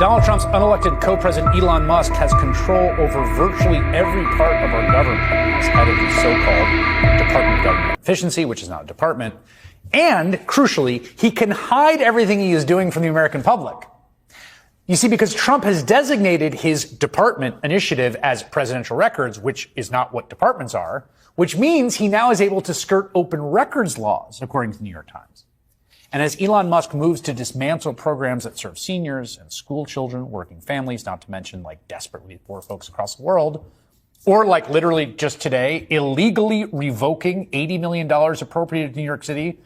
Donald Trump's unelected co-president Elon Musk has control over virtually every part of our government as head of the so-called Department of Government Efficiency, which is not a department. And, crucially, he can hide everything he is doing from the American public. You see, because Trump has designated his department initiative as presidential records, which is not what departments are, which means he now is able to skirt open records laws, according to the New York Times. And as Elon Musk moves to dismantle programs that serve seniors and school children, working families, not to mention like desperately poor folks across the world, or like literally just today, illegally revoking $80 million appropriated to New York City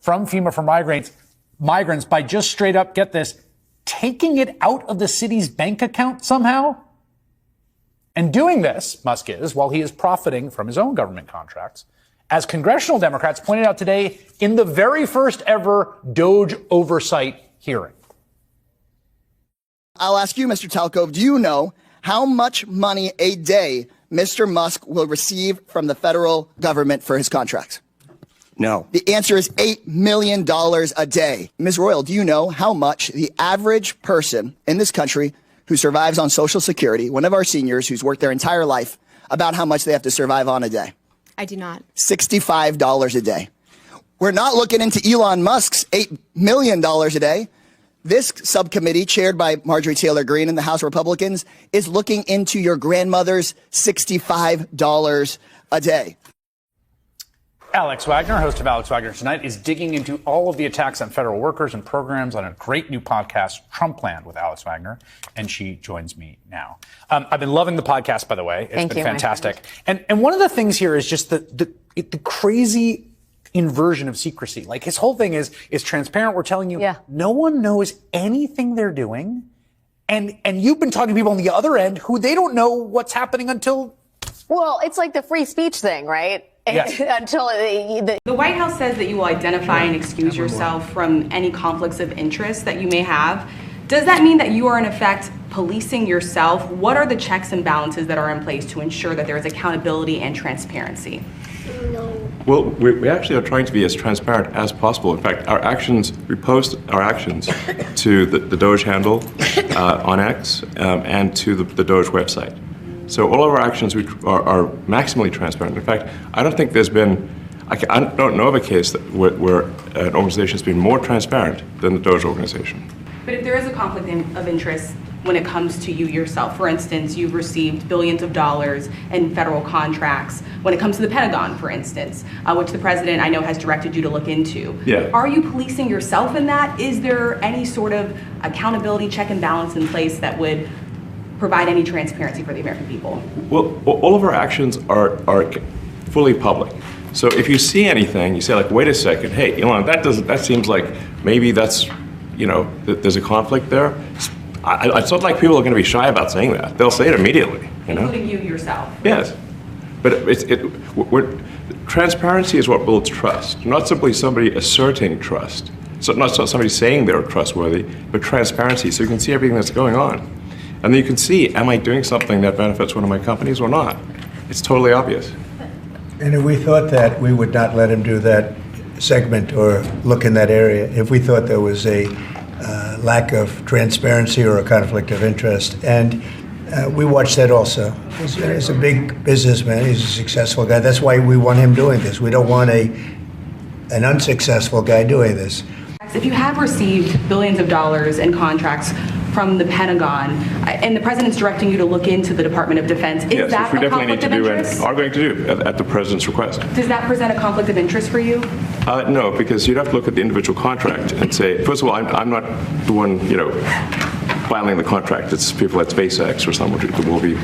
from FEMA for migrants by just straight up, get this, taking it out of the city's bank account somehow. And doing this, Musk is, while he is profiting from his own government contracts, as congressional Democrats pointed out today in the very first ever DOJ oversight hearing. I'll ask you, Mr. Talcove, do you know how much money a day Mr. Musk will receive from the federal government for his contracts? No. The answer is $8 million a day. Ms. Royal, do you know how much the average person in this country who survives on Social Security, one of our seniors who's worked their entire life, about how much they have to survive on a day? I do not. $65 a day. We're not looking into Elon Musk's $8 million a day. This subcommittee, chaired by Marjorie Taylor Greene and the House Republicans, is looking into your grandmother's $65 a day. Alex Wagner, host of Alex Wagner Tonight, is digging into all of the attacks on federal workers and programs on a great new podcast, Trumpland, with Alex Wagner, and she joins me now. I've been loving the podcast, by the way. It's been fantastic. And one of the things here is just the crazy inversion of secrecy. Like his whole thing is transparent. We're telling you, no one knows anything they're doing, and you've been talking to people on the other end who they don't know what's happening until. Well, it's like the free speech thing, right? Yes. Until the White House says that you will identify and excuse yourself from any conflicts of interest that you may have. Does that mean that you are in effect policing yourself? What are the checks and balances that are in place to ensure that there is accountability and transparency? No. Well, we actually are trying to be as transparent as possible. In fact, we post our actions to the Doge handle on X and to the Doge website. So all of our actions are maximally transparent. In fact, I don't think there's been, I don't know of a case where an organization has been more transparent than the Doge organization. But if there is a conflict of interest when it comes to you yourself, for instance, you've received billions of dollars in federal contracts when it comes to the Pentagon, for instance, which the president I know has directed you to look into. Yeah. Are you policing yourself in that? Is there any sort of accountability check and balance in place that would provide any transparency for the American people? Well, all of our actions are fully public. So if you see anything, you say like, wait a second, hey, Elon, that seems like maybe that's, there's a conflict there. It's not like people are going to be shy about saying that. They'll say it immediately, Including you yourself. Yes. But transparency is what builds trust, not simply somebody asserting trust. So not somebody saying they're trustworthy, but transparency, so you can see everything that's going on. And then you can see, am I doing something that benefits one of my companies or not? It's totally obvious. And if we thought that, we would not let him do that segment or look in that area if we thought there was a lack of transparency or a conflict of interest. And we watch that also. He's a big businessman. He's a successful guy. That's why we want him doing this. We don't want an unsuccessful guy doing this. If you have received billions of dollars in contracts from the Pentagon, and the president's directing you to look into the Department of Defense, is that a conflict of interest? Are going to do at the president's request. Does that present a conflict of interest for you? No, because you'd have to look at the individual contract and say, first of all, I'm not the one, filing the contract. It's people at SpaceX or someone who will be.